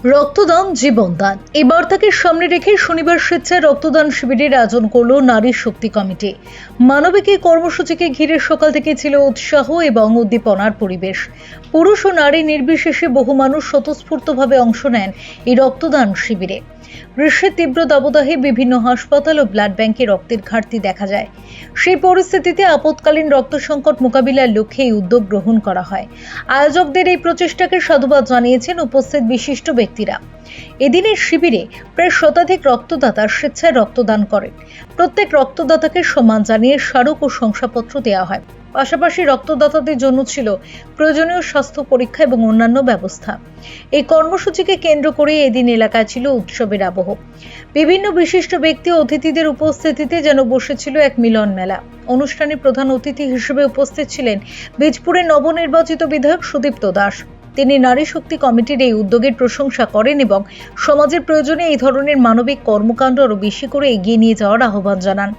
রক্তদান জীবনদান এই বার্তাকে সামনে রেখে শনিবার স্বেচ্ছায় রক্তদান শিবিরের আয়োজন করল নারী শক্তি কমিটি। মানবিক এই কর্মসূচিকে ঘিরে সকাল থেকে ছিল উৎসাহ এবং উদ্দীপনার পরিবেশ। পুরুষ ও নারী নির্বিশেষে বহু মানুষ স্বতঃস্ফূর্তভাবে অংশ নেন এই রক্তদান শিবিরে। গ্রীষ্মের তীব্র দাবদাহে বিভিন্ন হাসপাতাল ও ব্লাড ব্যাংকে রক্তের ঘাটতি দেখা যায়। সেই পরিস্থিতিতে আপৎকালীন রক্ত সংকট মোকাবিলার লক্ষ্যে এই উদ্যোগ গ্রহণ করা হয়। আয়োজকদের এই প্রচেষ্টাকে সাধুবাদ জানিয়েছেন উপস্থিত বিশিষ্ট ব্যক্তিরা। এদিনের শিবিরে প্রায় শতাধিক রক্তদাতা স্বেচ্ছায় রক্তদান করেন। প্রত্যেক রক্তদাতাকে সম্মান জানিয়ে স্মারক ও শংসাপত্র দেওয়া হয়। পাশাপাশি রক্তদাতাদের জন্য ছিল প্রয়োজনীয় স্বাস্থ্য পরীক্ষা এবং অন্যান্য ব্যবস্থা। এই কর্মসূচিকে কেন্দ্র করে এদিন এলাকায় ছিল উৎসবের আবহ। বিভিন্ন বিশিষ্ট ব্যক্তি ও অতিথিদের উপস্থিতিতে যেন বসেছিল এক মিলন মেলা। অনুষ্ঠানে প্রধান অতিথি হিসেবে উপস্থিত ছিলেন বীজপুরের নবনির্বাচিত বিধায়ক সুদীপ্ত দাস। তিনি নারী শক্তি কমিটির এই উদ্যোগের প্রশংসা করেন এবং সমাজের প্রয়োজনে এই ধরনের মানবিক কর্মকাণ্ড আরও বেশি করে এগিয়ে নিয়ে যাওয়ার আহ্বান জানান।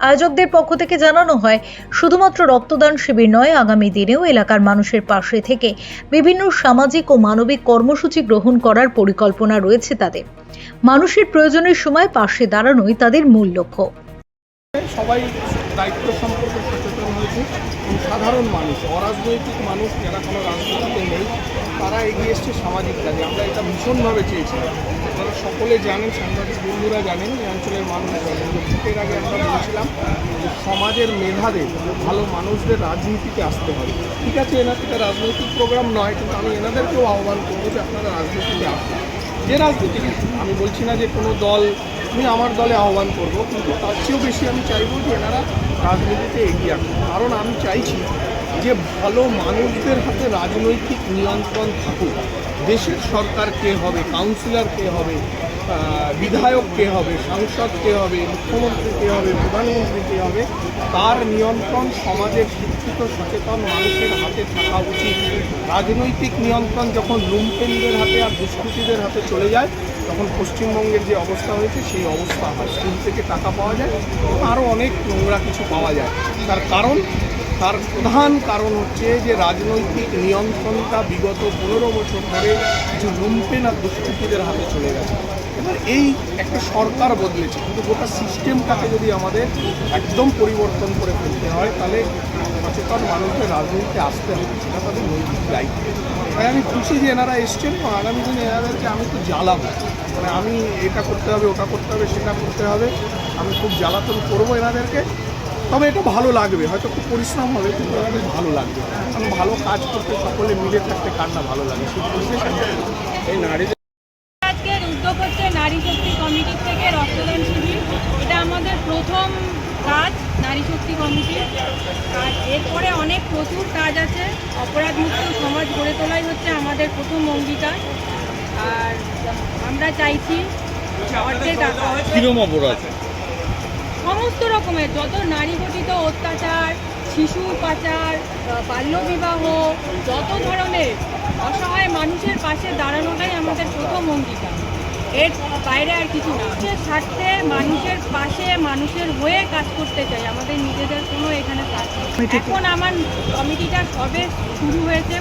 আয়োজকদের পক্ষ থেকে জানানো হয়, শুধুমাত্র রক্তদান শিবির নয়, আগামী দিনেও এলাকার মানুষের পাশে থেকে বিভিন্ন সামাজিক ও মানবিক কর্মসূচি গ্রহণ করার পরিকল্পনা রয়েছে তাদের। মানুষের প্রয়োজনের সময় পাশে দাঁড়ানোই তাদের মূল লক্ষ্য। সবাই দায়িত্ব সম্পর্কে সচেতন হয়েছে। সাধারণ মানুষ, অরাজনৈতিক মানুষ যারা কোনো রাজনীতিতে নেই, তারা এগিয়ে এসছে সামাজিক কাজে। আমরা এটা ভীষণভাবে চেয়েছিলাম। আপনারা সকলে জানেন, সাংবাদিক বন্ধুরা জানেন, এই অঞ্চলের মানুষ জানেন। ভোটের আগে আমরা বলেছিলাম যে সমাজের মেধাদের, ভালো মানুষদের রাজনীতিতে আসতে হবে। ঠিক আছে, এটা রাজনৈতিক প্রোগ্রাম নয়, কিন্তু আমি এনাদেরকেও আহ্বান করবো যে আপনারা রাজনীতিতে আসুন। যে রাজনীতি, আমি বলছি না যে কোনো দল, আমি আমার দলে আহ্বান করব, কিন্তু তার চেয়েও বেশি আমি চাইবো যে এনারা রাজনীতিতে এগিয়ে আসুন। কারণ আমি চাইছি যে ভালো মানুষদের হাতে রাজনৈতিক নিয়ন্ত্রণ থাকুক। দেশের সরকার কে হবে, কাউন্সিলর কে হবে, বিধায়ক কে হবে, সাংসদ কে হবে, মুখ্যমন্ত্রী কে হবে, প্রধানমন্ত্রী কে হবে, তার নিয়ন্ত্রণ সমাজের শিক্ষিত সচেতন মানুষের হাতে থাকা উচিত। রাজনৈতিক নিয়ন্ত্রণ যখন লুম্পেনদের হাতে আর দুষ্কৃতীদের হাতে চলে যায়, তখন পশ্চিমবঙ্গের যে অবস্থা হয়েছে সেই অবস্থা হয়। স্কুল থেকে টাকা পাওয়া যায়, আরও অনেক নোংরা কিছু পাওয়া যায়। তার প্রধান কারণ হচ্ছে যে রাজনৈতিক নিয়ন্ত্রণটা বিগত 15 বছর ধরে কিছু লুম্পেন আর দুষ্কৃতীদের হাতে চলে গেছে। এবার এই একটা সরকার বদলেছে, কিন্তু গোটা সিস্টেমটাকে যদি আমাদের একদম পরিবর্তন করে ফেলতে হয়, তাহলে সচেতন মানুষদের রাজনীতিতে আসতে হবে, সেটা তাদের নৈতিক দায়িত্ব। তাই আমি খুশি যে এনারা এসছেন। আগামী দিনে এনাদেরকে আমি তো জ্বালাবো, মানে আমি এটা করতে হবে, ওটা করতে হবে, সেটা করতে হবে, আমি খুব জ্বালাতন করবো এনাদেরকে। তবে এটা ভালো লাগবে, হয়তো খুব পরিশ্রম হবে, কিন্তু আমাদের ভালো লাগবে। কারণ ভালো কাজ করতে সকলে মিলে থাকতে কার না ভালো লাগে। এই নারীদের আজকের উদ্যোগ হচ্ছে নারী শক্তি কমিটির থেকে রক্তদান শিবির। এটা আমাদের প্রথম কাজ নারী শক্তি কমিটির। আর এরপরে অনেক প্রচুর কাজ আছে। অপরাধমুক্ত সমাজ গড়ে তোলাই হচ্ছে আমাদের প্রথম অঙ্গীকার। আর আমরা চাইছি সমস্ত রকমের যত নারী ঘটিত অত্যাচার, শিশু পাচার, বাল্যবিবাহ, যত ধরনের অসহায় মানুষের পাশে দাঁড়ানোটাই আমাদের প্রথম অঙ্গীকার। এর বাইরে আর কিছু না। মানুষের স্বার্থে, মানুষের পাশে, মানুষের হয়ে কাজ করতে চাই। আমাদের নিজেদের কোনো এখানে কাজ নেই। এখন আমার কমিটিটা সবে শুরু হয়েছে।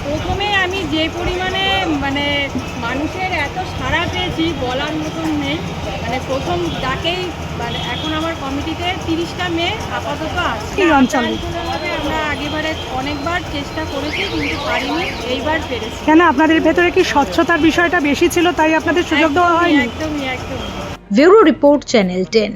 প্রথমে আমি যে পরিমাণে মানুষের এত সাড়া পেয়েছি বলার মতন নেই। প্রথম ডাকেই এখন আমার কমিটিতে 30টা মেয়ে আপাতত আছে। আঞ্চলিকভাবে আমরা আগেবারে অনেকবার চেষ্টা করেছি, কিন্তু পারিনি, এইবার পেরেছি। কেন আপনাদের ভেতরে কি স্বচ্ছতার বিষয়টা বেশি ছিল, তাই আপনাদের সুযোগ দেওয়া হয়নি? একদমই। Bureau report, channel 10।